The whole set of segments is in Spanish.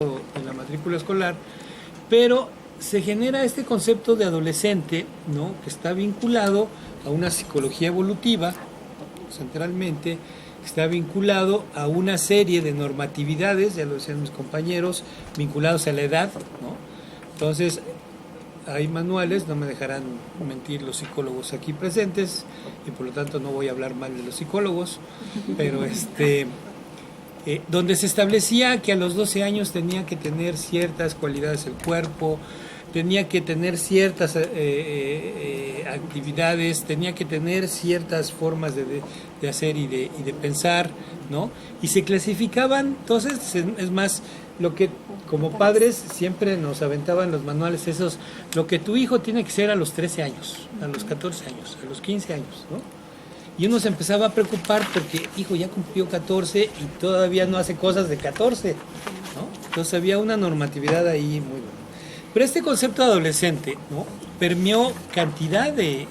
en la matrícula escolar, pero se genera este concepto de adolescente, ¿no?, que está vinculado a una psicología evolutiva, centralmente, está vinculado a una serie de normatividades, ya lo decían mis compañeros, vinculados a la edad, ¿no? Entonces, hay manuales, no me dejarán mentir los psicólogos aquí presentes, y por lo tanto no voy a hablar mal de los psicólogos, pero donde se establecía que a los 12 años tenía que tener ciertas cualidades el cuerpo, tenía que tener ciertas actividades, tenía que tener ciertas formas de hacer y de pensar, ¿no? Y se clasificaban, entonces, es más, lo que como padres siempre nos aventaban los manuales esos, lo que tu hijo tiene que ser a los 13 años, a los 14 años, a los 15 años, ¿no? Y uno se empezaba a preocupar porque, hijo, ya cumplió 14 y todavía no hace cosas de 14, ¿no? Entonces había una normatividad ahí muy buena. Pero este concepto de adolescente, ¿no?, permeó cantidad de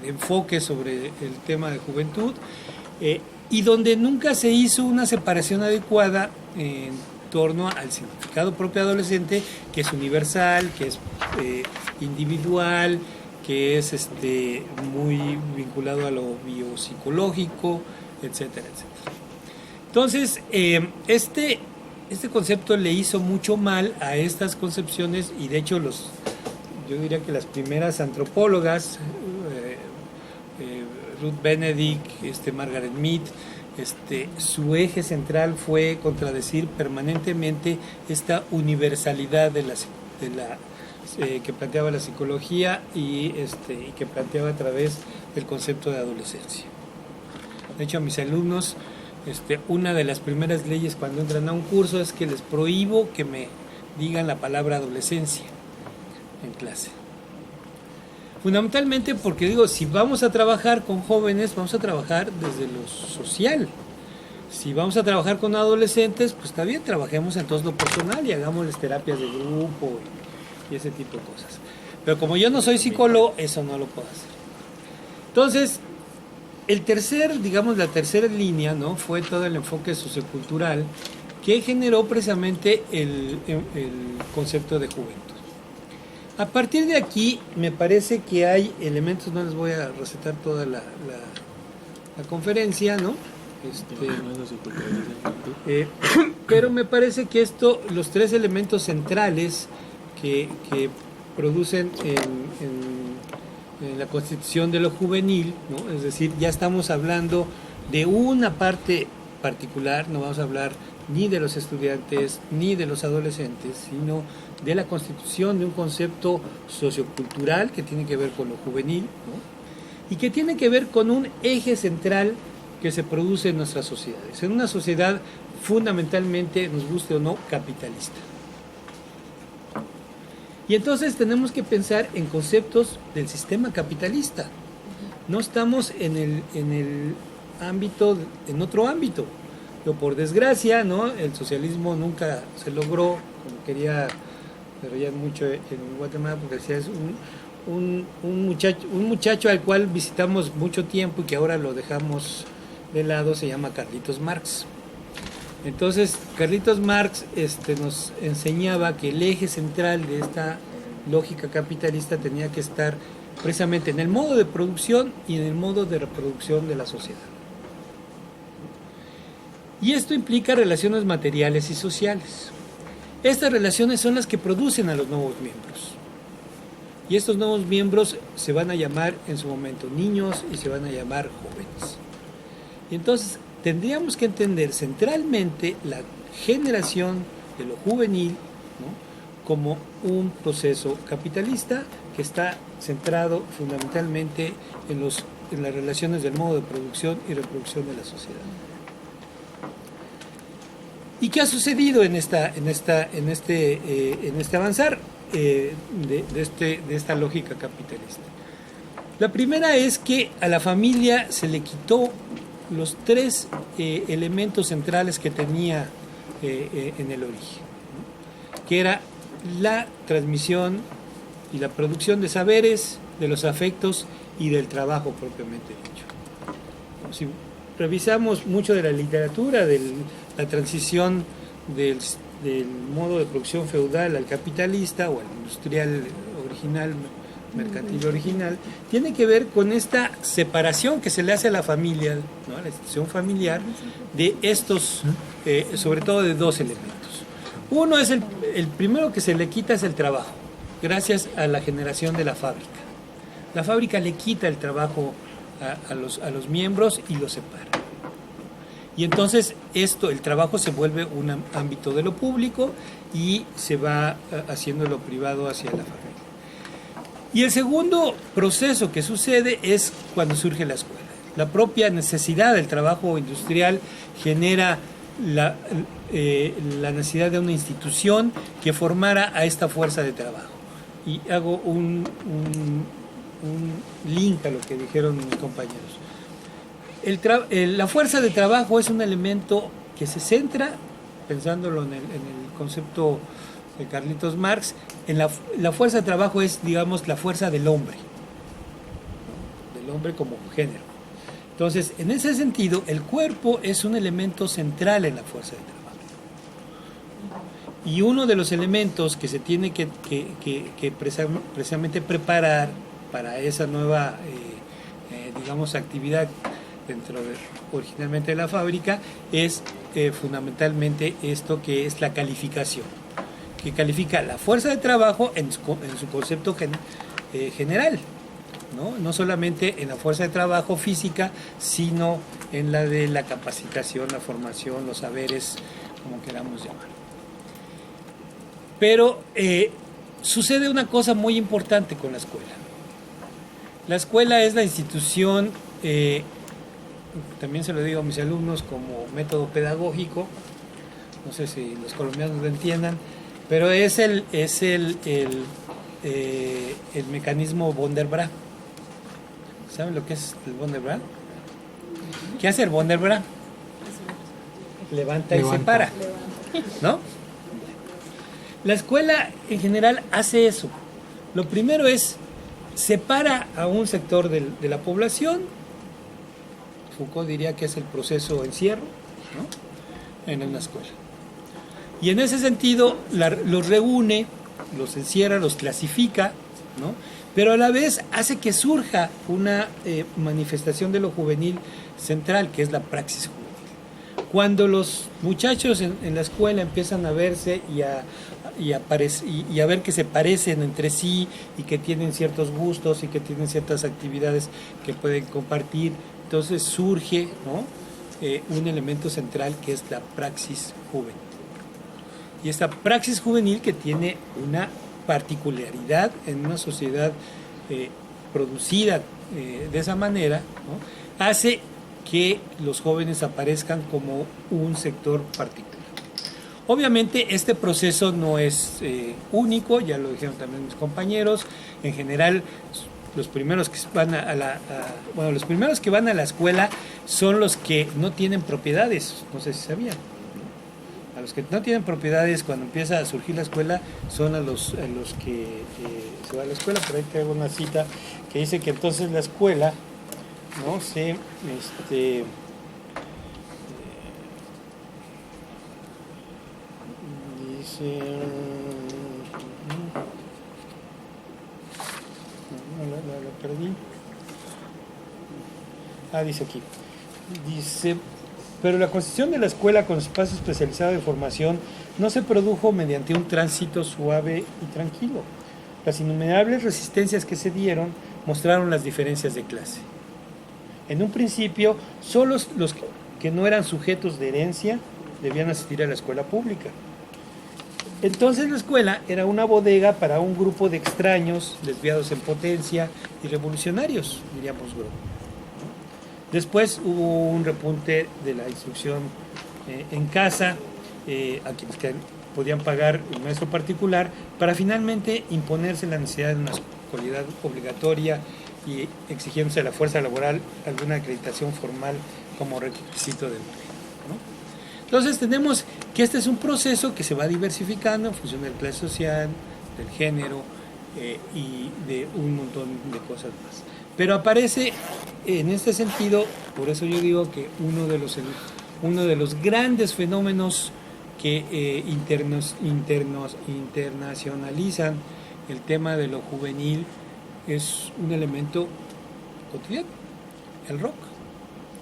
enfoques sobre el tema de juventud, y donde nunca se hizo una separación adecuada en torno al significado propio de adolescente, que es universal, que es individual, que es muy vinculado a lo biopsicológico, etcétera, etcétera. Entonces, este concepto le hizo mucho mal a estas concepciones, y de hecho yo diría que las primeras antropólogas, Ruth Benedict, Margaret Mead, su eje central fue contradecir permanentemente esta universalidad que planteaba la psicología y que planteaba a través del concepto de adolescencia. De hecho, a mis alumnos, una de las primeras leyes cuando entran a un curso es que les prohíbo que me digan la palabra adolescencia en clase. Fundamentalmente porque digo, si vamos a trabajar con jóvenes, vamos a trabajar desde lo social. Si vamos a trabajar con adolescentes, pues está bien, trabajemos entonces lo personal y hagámosles terapias de grupo y ese tipo de cosas. Pero como yo no soy psicólogo, eso no lo puedo hacer. Entonces, la tercera línea, ¿no?, fue todo el enfoque sociocultural que generó precisamente el concepto de juventud. A partir de aquí, me parece que hay elementos, no les voy a recetar toda la conferencia, ¿no? Pero me parece que los tres elementos centrales que producen en la constitución de lo juvenil, ¿no?, es decir, ya estamos hablando de una parte particular, no vamos a hablar ni de los estudiantes ni de los adolescentes, sino de la constitución de un concepto sociocultural que tiene que ver con lo juvenil, ¿no?, y que tiene que ver con un eje central que se produce en nuestras sociedades, en una sociedad fundamentalmente, nos guste o no, capitalista. Y entonces tenemos que pensar en conceptos del sistema capitalista. No estamos en otro ámbito. Pero por desgracia, ¿no?, el socialismo nunca se logró, como me reían mucho en Guatemala, porque decía, es un muchacho al cual visitamos mucho tiempo y que ahora lo dejamos de lado, se llama Carlitos Marx. Entonces, Carlitos Marx nos enseñaba que el eje central de esta lógica capitalista tenía que estar precisamente en el modo de producción y en el modo de reproducción de la sociedad. Y esto implica relaciones materiales y sociales. Estas relaciones son las que producen a los nuevos miembros. Y estos nuevos miembros se van a llamar en su momento niños y se van a llamar jóvenes. Y entonces tendríamos que entender centralmente la generación de lo juvenil, ¿no?, como un proceso capitalista que está centrado fundamentalmente en las relaciones del modo de producción y reproducción de la sociedad. ¿Y qué ha sucedido en este avanzar de esta lógica capitalista? La primera es que a la familia se le quitó los tres elementos centrales que tenía en el origen, ¿no?, que era la transmisión y la producción de saberes, de los afectos y del trabajo propiamente dicho. Si revisamos mucho de la literatura del la transición del modo de producción feudal al capitalista o al industrial original, mercantil original, tiene que ver con esta separación que se le hace a la familia, ¿no? A la institución familiar, de estos, sobre todo de dos elementos. Uno es el primero que se le quita es el trabajo, gracias a la generación de la fábrica. La fábrica le quita el trabajo a los miembros y los separa. Y entonces el trabajo se vuelve un ámbito de lo público y se va haciendo lo privado hacia la familia. Y el segundo proceso que sucede es cuando surge la escuela. La propia necesidad del trabajo industrial genera la necesidad de una institución que formara a esta fuerza de trabajo. Y hago un link a lo que dijeron mis compañeros. La fuerza de trabajo es un elemento que se centra, pensándolo en el concepto de Carlitos Marx, la fuerza de trabajo es, digamos, la fuerza del hombre, ¿no? Del hombre como género. Entonces, en ese sentido, el cuerpo es un elemento central en la fuerza de trabajo. Y uno de los elementos que se tiene que precisamente preparar para esa nueva, digamos, actividad originalmente de la fábrica es fundamentalmente esto que es la calificación, que califica la fuerza de trabajo en su concepto general, no solamente en la fuerza de trabajo física, sino en la de la capacitación, la formación, los saberes, como queramos llamar. Pero sucede una cosa muy importante con la escuela. La escuela es la institución, también se lo digo a mis alumnos como método pedagógico, no sé si los colombianos lo entiendan, pero es el mecanismo von der Brahe. ¿Saben lo que es el von der Brahe? ¿Qué hace el von der Brahe? Levanta y separa, ¿no? La escuela en general hace eso. Lo primero es separa a un sector de la población. Foucault diría que es el proceso encierro, ¿no? En una escuela. Y en ese sentido los reúne, los encierra, los clasifica, ¿no? Pero a la vez hace que surja una manifestación de lo juvenil central, que es la praxis juvenil. Cuando los muchachos en la escuela empiezan a verse y a ver que se parecen entre sí y que tienen ciertos gustos y que tienen ciertas actividades que pueden compartir, entonces surge, ¿no? Un elemento central que es la praxis juvenil. Y esta praxis juvenil, que tiene una particularidad en una sociedad producida de esa manera, ¿no? Hace que los jóvenes aparezcan como un sector particular. Obviamente este proceso no es único, ya lo dijeron también mis compañeros. En general, los primeros que van los primeros que van a la escuela son los que no tienen propiedades, no sé si sabían. A los que no tienen propiedades, cuando empieza a surgir la escuela, son a los que se va a la escuela. Por ahí traigo una cita que dice que entonces la escuela, ¿no? dice la perdí. Dice aquí, pero la constitución de la escuela con espacio especializado de formación no se produjo mediante un tránsito suave y tranquilo. Las innumerables resistencias que se dieron mostraron las diferencias de clase. En un principio, solo los que no eran sujetos de herencia debían asistir a la escuela pública. Entonces la escuela era una bodega para un grupo de extraños, desviados en potencia y revolucionarios, diríamos grupo. Después hubo un repunte de la instrucción en casa, a quienes podían pagar un maestro particular, para finalmente imponerse la necesidad de una escolaridad obligatoria y exigiéndose a la fuerza laboral alguna acreditación formal como requisito del empleo, ¿no? Entonces tenemos que este es un proceso que se va diversificando en función de la clase social, del género y de un montón de cosas más. Pero aparece en este sentido, por eso yo digo que uno de los uno de los grandes fenómenos que internacionalizan el tema de lo juvenil es un elemento cotidiano, el rock.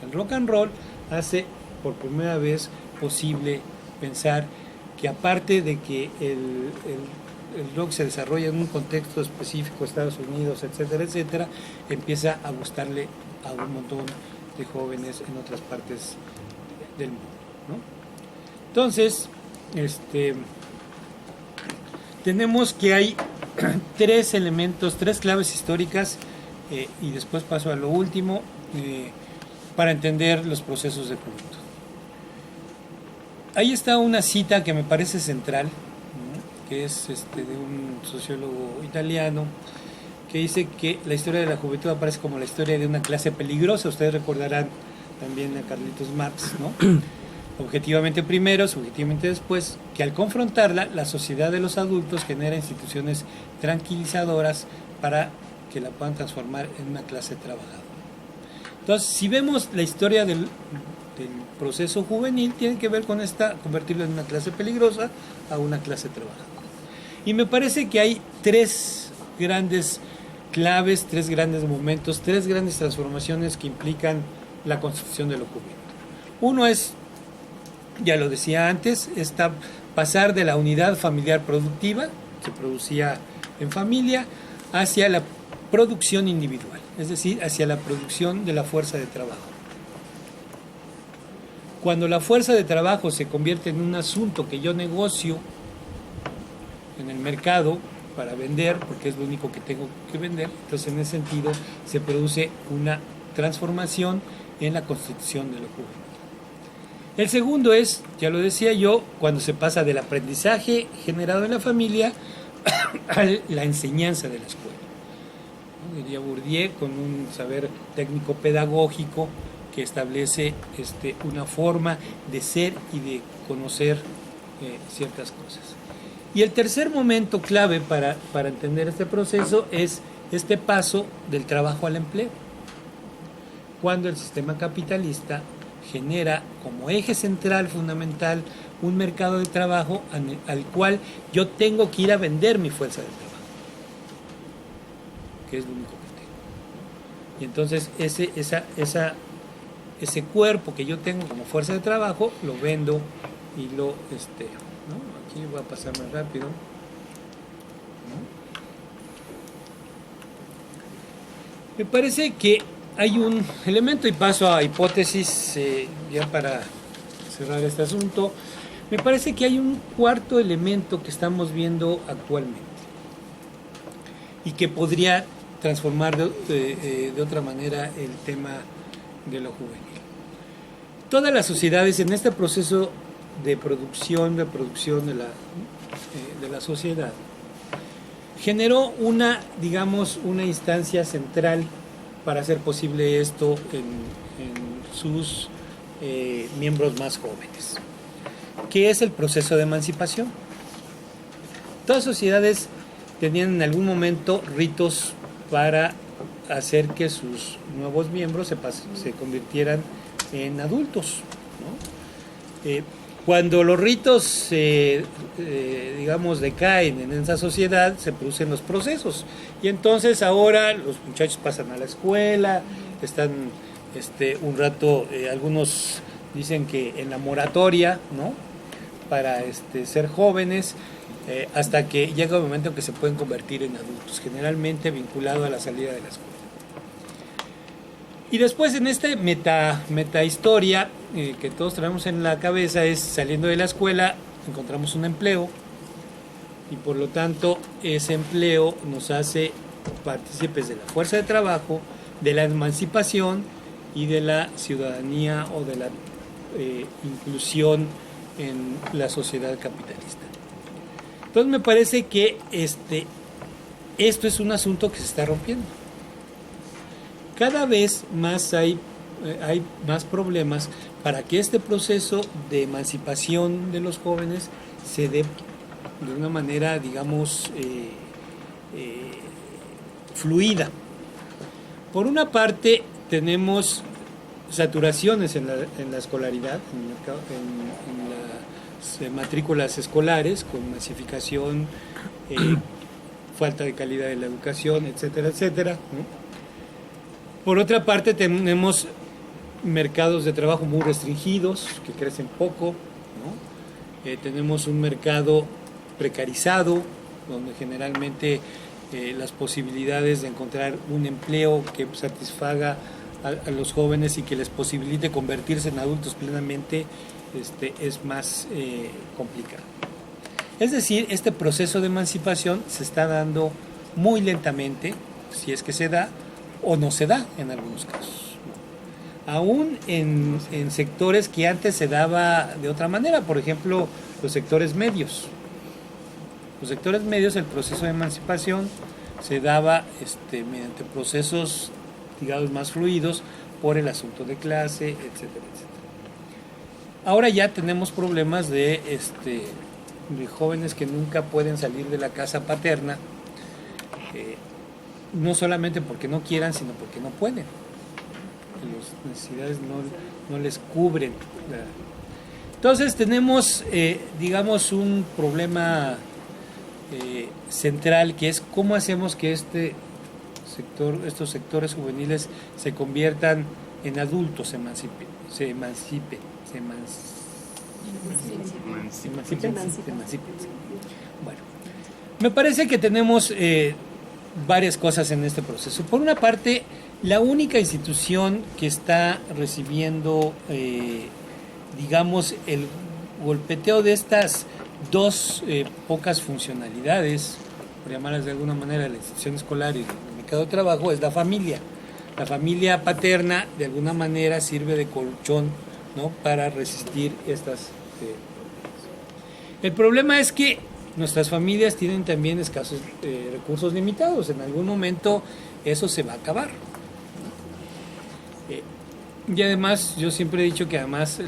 El rock and roll hace por primera vez posible pensar que aparte de que el rock se desarrolla en un contexto específico, Estados Unidos, etcétera, etcétera, empieza a gustarle a un montón de jóvenes en otras partes del mundo, ¿no? Entonces, tenemos que hay tres elementos, tres claves históricas, y después paso a lo último, para entender los procesos de juventud. Ahí está una cita que me parece central, ¿no? Que es de un sociólogo italiano, que dice que la historia de la juventud aparece como la historia de una clase peligrosa. Ustedes recordarán también a Carlitos Marx, ¿no? Objetivamente primero, subjetivamente después, que al confrontarla, la sociedad de los adultos genera instituciones tranquilizadoras para que la puedan transformar en una clase trabajadora. Entonces, si vemos la historia del proceso juvenil, tiene que ver con convertirlo en una clase peligrosa a una clase trabajadora. Y me parece que hay tres grandes claves, tres grandes momentos, tres grandes transformaciones que implican la construcción de lo juvenil. Uno es, ya lo decía antes, pasar de la unidad familiar productiva, que se producía en familia, hacia la producción individual, es decir, hacia la producción de la fuerza de trabajo. Cuando la fuerza de trabajo se convierte en un asunto que yo negocio en el mercado para vender, porque es lo único que tengo que vender, entonces en ese sentido se produce una transformación en la constitución de lo juvenil. El segundo es, ya lo decía yo, cuando se pasa del aprendizaje generado en la familia a la enseñanza de la escuela. Diría Bourdieu, con un saber técnico pedagógico que establece una forma de ser y de conocer ciertas cosas. Y el tercer momento clave para entender este proceso es este paso del trabajo al empleo, cuando el sistema capitalista genera como eje central fundamental un mercado de trabajo al cual yo tengo que ir a vender mi fuerza de trabajo, que es lo único que tengo. Y entonces ese cuerpo que yo tengo como fuerza de trabajo lo vendo y lo ¿no? Aquí voy a pasar más rápido, ¿no? Me parece que hay un elemento, y paso a hipótesis ya para cerrar este asunto. Me parece que hay un cuarto elemento que estamos viendo actualmente y que podría transformar de otra manera el tema de lo juvenil. Todas las sociedades en este proceso de producción de la sociedad generó una instancia central para hacer posible esto en sus miembros más jóvenes, que es el proceso de emancipación. Todas las sociedades tenían en algún momento ritos para hacer que sus nuevos miembros se convirtieran en adultos, ¿no? Cuando los ritos decaen en esa sociedad, se producen los procesos, y entonces ahora los muchachos pasan a la escuela, están un rato, algunos dicen que en la moratoria, ¿no? Para ser jóvenes, hasta que llega un momento en que se pueden convertir en adultos, generalmente vinculado a la salida de la escuela. Y después en esta meta historia que todos traemos en la cabeza es, saliendo de la escuela encontramos un empleo, y por lo tanto ese empleo nos hace partícipes de la fuerza de trabajo, de la emancipación y de la ciudadanía o de la inclusión en la sociedad capitalista. Entonces me parece que esto es un asunto que se está rompiendo. Cada vez más hay más problemas para que este proceso de emancipación de los jóvenes se dé de una manera, fluida. Por una parte tenemos saturaciones en la escolaridad, en las matrículas escolares, con masificación, falta de calidad de la educación, etcétera, etcétera, ¿no? Por otra parte, tenemos mercados de trabajo muy restringidos, que crecen poco, ¿no? Tenemos un mercado precarizado, donde generalmente las posibilidades de encontrar un empleo que satisfaga a los jóvenes y que les posibilite convertirse en adultos plenamente es más complicado. Es decir, este proceso de emancipación se está dando muy lentamente, si es que se da o no se da en algunos casos. Aún en sectores que antes se daba de otra manera, por ejemplo, los sectores medios. Los sectores medios, el proceso de emancipación se daba mediante procesos, digamos, más fluidos por el asunto de clase, etcétera, etcétera. Ahora ya tenemos problemas de jóvenes que nunca pueden salir de la casa paterna, no solamente porque no quieran, sino porque no pueden. Las necesidades no les cubren. Entonces tenemos, digamos, un problema central, que es cómo hacemos que estos sectores juveniles se conviertan en adultos, se emancipen. Bueno, me parece que tenemos varias cosas en este proceso. Por una parte, la única institución que está recibiendo, digamos, el golpeteo de estas dos pocas funcionalidades, por llamarlas de alguna manera, la institución escolar y el mercado de trabajo, es la familia. La familia paterna, de alguna manera, sirve de colchón, ¿no?, para resistir estas. El problema es que nuestras familias tienen también escasos recursos limitados. En algún momento eso se va a acabar. Y además, yo siempre he dicho que además